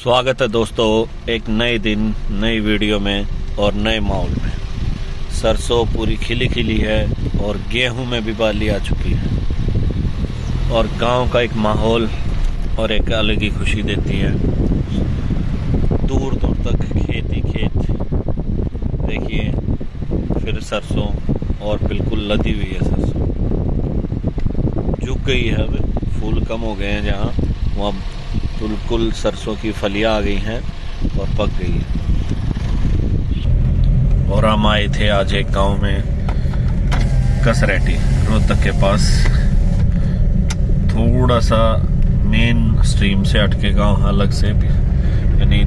स्वागत है दोस्तों एक नए दिन नई वीडियो में और नए माहौल में। सरसों पूरी खिली खिली है और गेहूं में भी बाली आ चुकी है और गांव का एक माहौल और एक अलग ही खुशी देती है। दूर दूर तक खेत ही खेत, देखिए फिर सरसों और बिल्कुल लदी हुई है। सरसों झुक गई है, अब फूल कम हो गए हैं, जहाँ वहाँ बिल्कुल सरसों की फलियां आ गई हैं और पक गई है। और हम आए थे आज एक गांव में, कसरेटी रोहतक के पास, थोड़ा सा मेन स्ट्रीम से हटके गांव अलग से, यानी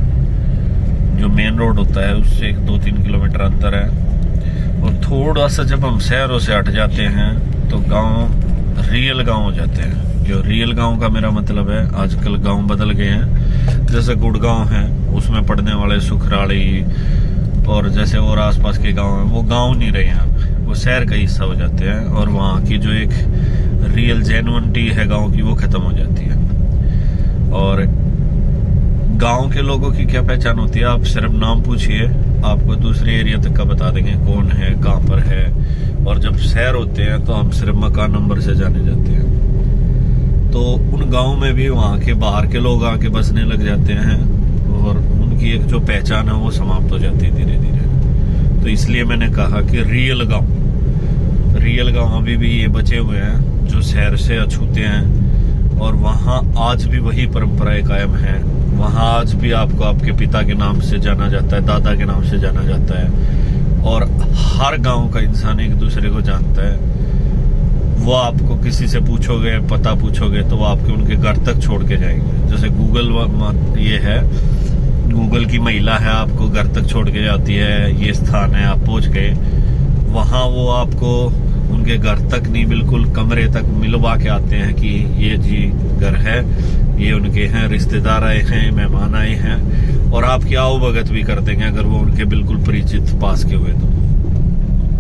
जो मेन रोड होता है उससे 2-3 किलोमीटर अंतर है। और थोड़ा सा जब हम शहरों से हट जाते हैं तो गांव रियल गांव हो जाते हैं। जो रियल गांव का मेरा मतलब है, आजकल गांव बदल गए हैं। जैसे गुड़गांव है उसमें पड़ने वाले सुखराड़ी और जैसे और आसपास के गांव हैं, वो गांव नहीं रहे हैं, वो शहर का हिस्सा हो जाते हैं। और वहाँ की जो एक रियल जेन्युइनिटी है गांव की, वो खत्म हो जाती है। और गांव के लोगों की क्या पहचान होती है, आप सिर्फ नाम पूछिए, आपको दूसरे एरिया तक का बता देंगे कौन है, कहाँ पर है। और जब शहर होते हैं तो हम सिर्फ मकान नंबर से जाने जाते हैं। तो उन गांव में भी वहाँ के बाहर के लोग आके बसने लग जाते हैं और उनकी एक जो पहचान है वो समाप्त हो जाती है धीरे धीरे। तो इसलिए मैंने कहा कि रियल गांव अभी भी ये बचे हुए हैं जो शहर से अछूते हैं। और वहाँ आज भी वही परंपराएं कायम हैं। वहाँ आज भी आपको आपके पिता के नाम से जाना जाता है, दादा के नाम से जाना जाता है। और हर गांव का इंसान एक दूसरे को जानता है। वो आपको किसी से पूछोगे, पता पूछोगे, तो वो आपके उनके घर तक छोड़ के जाएंगे। जैसे गूगल ये है, गूगल की महिला है, आपको घर तक छोड़ के जाती है, ये स्थान है, आप पहुंच गए वहाँ, वो आपको उनके घर तक नहीं, बिल्कुल कमरे तक मिलवा के आते हैं कि ये जी घर है, ये उनके हैं, रिश्तेदार आए हैं, मेहमान आए हैं। और आपकी आवभगत भी कर देंगे अगर वो उनके बिल्कुल परिचित पास के हुए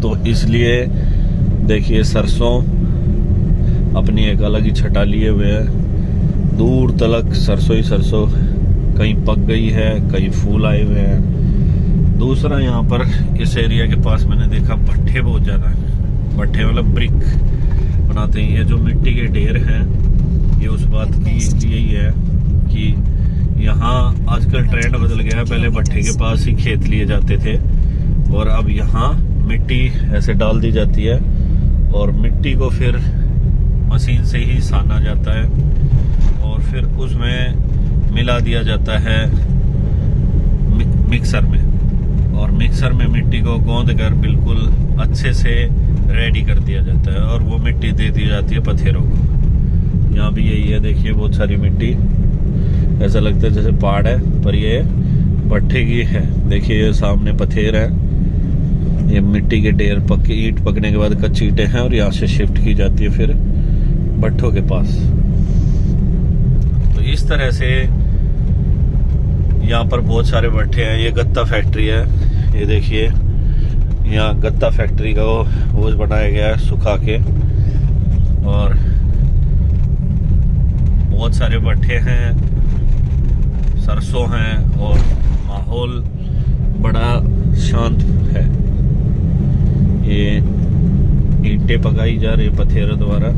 तो इसलिए देखिए सरसों अपनी एक अलग ही छटा लिए हुए है। दूर तलक सरसों ही सरसों, कहीं पक गई है, कहीं फूल आए हुए हैं। दूसरा यहाँ पर इस एरिया के पास मैंने देखा भट्ठे बहुत ज्यादा है। भट्ठे मतलब ब्रिक बनाते हैं। ये जो मिट्टी के ढेर हैं, ये उस बात की यही है कि यहाँ आजकल ट्रेंड बदल गया है। पहले भट्ठे के पास ही खेत लिए जाते थे और अब यहाँ मिट्टी ऐसे डाल दी जाती है और मिट्टी को फिर मशीन से ही साना जाता है और फिर उसमें मिला दिया जाता है मिक्सर में। और मिक्सर में मिट्टी को गोंद कर बिल्कुल अच्छे से रेडी कर दिया जाता है और वो मिट्टी दे दी जाती है पत्थरों को। यहाँ भी यही है, देखिए बहुत सारी मिट्टी, ऐसा लगता है जैसे पहाड़ है पर ये भट्ठे की है। देखिए ये सामने पत्थर है, ये मिट्टी के ढेर, पक्के ईंट पकने के बाद कच्ची ईंटें हैं और यहाँ से शिफ्ट की जाती है फिर भट्ठों के पास। तो इस तरह से यहाँ पर बहुत सारे भट्ठे हैं। ये गत्ता फैक्ट्री है, ये देखिए यहाँ गत्ता फैक्ट्री का वो बनाया गया है सुखा के। और बहुत सारे भट्ठे हैं, सरसों हैं और माहौल बड़ा शांत है। ये ईंटें पकाई जा रही है पत्थरों द्वारा।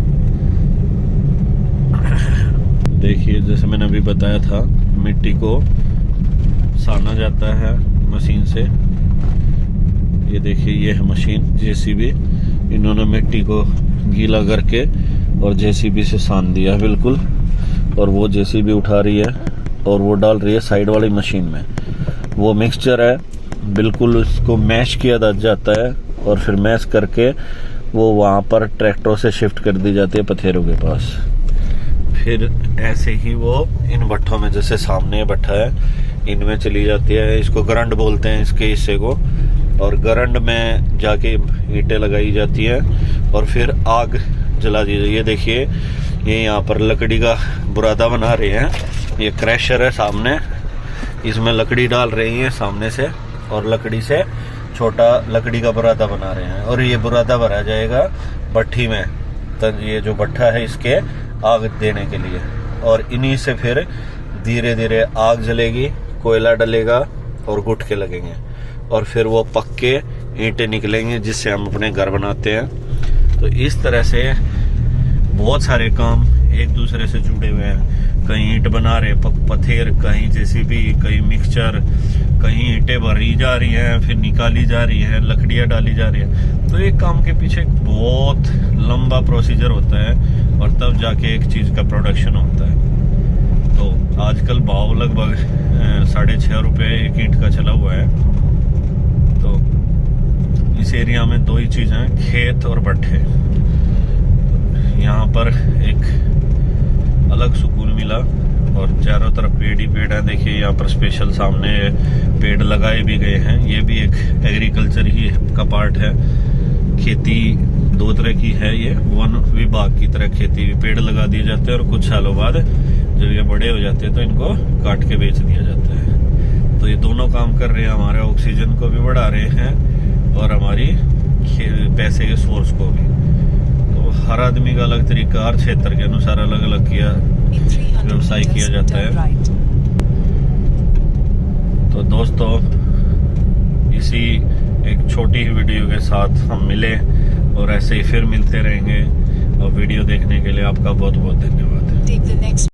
देखिए जैसे मैंने अभी बताया था, मिट्टी को साना जाता है मशीन से। ये देखिए ये है मशीन जेसीबी, इन्होंने मिट्टी को गीला करके और जेसीबी से सान दिया है बिल्कुल। और वो जेसीबी उठा रही है और वो डाल रही है साइड वाली मशीन में। वो मिक्सचर है, बिल्कुल उसको मैश किया जाता है और फिर मैश करके वो वहाँ पर ट्रैक्टरों से शिफ्ट कर दी जाती है पत्थरों के पास। फिर ऐसे ही वो इन भट्ठों में, जैसे सामने भट्ठा है, इनमें चली जाती है। इसको गरंड बोलते हैं इसके हिस्से को। और गरंड में जाके ईंटें लगाई जाती हैं और फिर आग जला दी जाती है। ये देखिए ये यहाँ पर लकड़ी का बुरादा बना रहे हैं। ये क्रैशर है सामने, इसमें लकड़ी डाल रही है सामने से और लकड़ी से छोटा लकड़ी का बुरादा बना रहे हैं। और ये बुरादा भरा जाएगा भट्ठी में, तो ये जो भट्ठा है इसके आग देने के लिए। और इन्हीं से फिर धीरे धीरे आग जलेगी, कोयला डलेगा और गुटके लगेंगे और फिर वो पक्के ईंटें निकलेंगे जिससे हम अपने घर बनाते हैं। तो इस तरह से बहुत सारे काम एक दूसरे से जुड़े हुए हैं। कहीं ईंट बना रहे पत्थर, कहीं जेसीबी, कहीं मिक्सचर, कहीं ईंटें भरी जा रही हैं, फिर निकाली जा रही हैं, लकड़ियां डाली जा रही हैं। तो एक काम के पीछे एक बहुत लंबा प्रोसीजर होता है और तब जाके एक चीज का प्रोडक्शन होता है। तो आजकल भाव लगभग 6.5 रुपये एक ईंट का चला हुआ है। तो इस एरिया में दो ही चीजें हैं, खेत और भट्ठे। तो यहाँ पर एक अलग सुकून मिला और चारों तरफ पेड़ ही पेड़ है। देखिए यहाँ पर स्पेशल सामने पेड़ लगाए भी गए हैं। ये भी एक एग्रीकल्चर ही का पार्ट है। खेती दो तरह की है, ये वन विभाग की तरह खेती, पेड़ लगा दिए जाते हैं और कुछ सालों बाद जब ये बड़े हो जाते हैं तो इनको काट के बेच दिया जाता है। तो ये दोनों काम कर रहे हैं, हमारे ऑक्सीजन को भी बढ़ा रहे हैं और हमारी पैसे के सोर्स को भी। तो हर आदमी का अलग तरीका, हर क्षेत्र के अनुसार अलग अलग किया व्यवसाय किया जाता है। तो दोस्तों इसी एक छोटी ही वीडियो के साथ हम मिले और ऐसे ही फिर मिलते रहेंगे। और वीडियो देखने के लिए आपका बहुत बहुत धन्यवाद।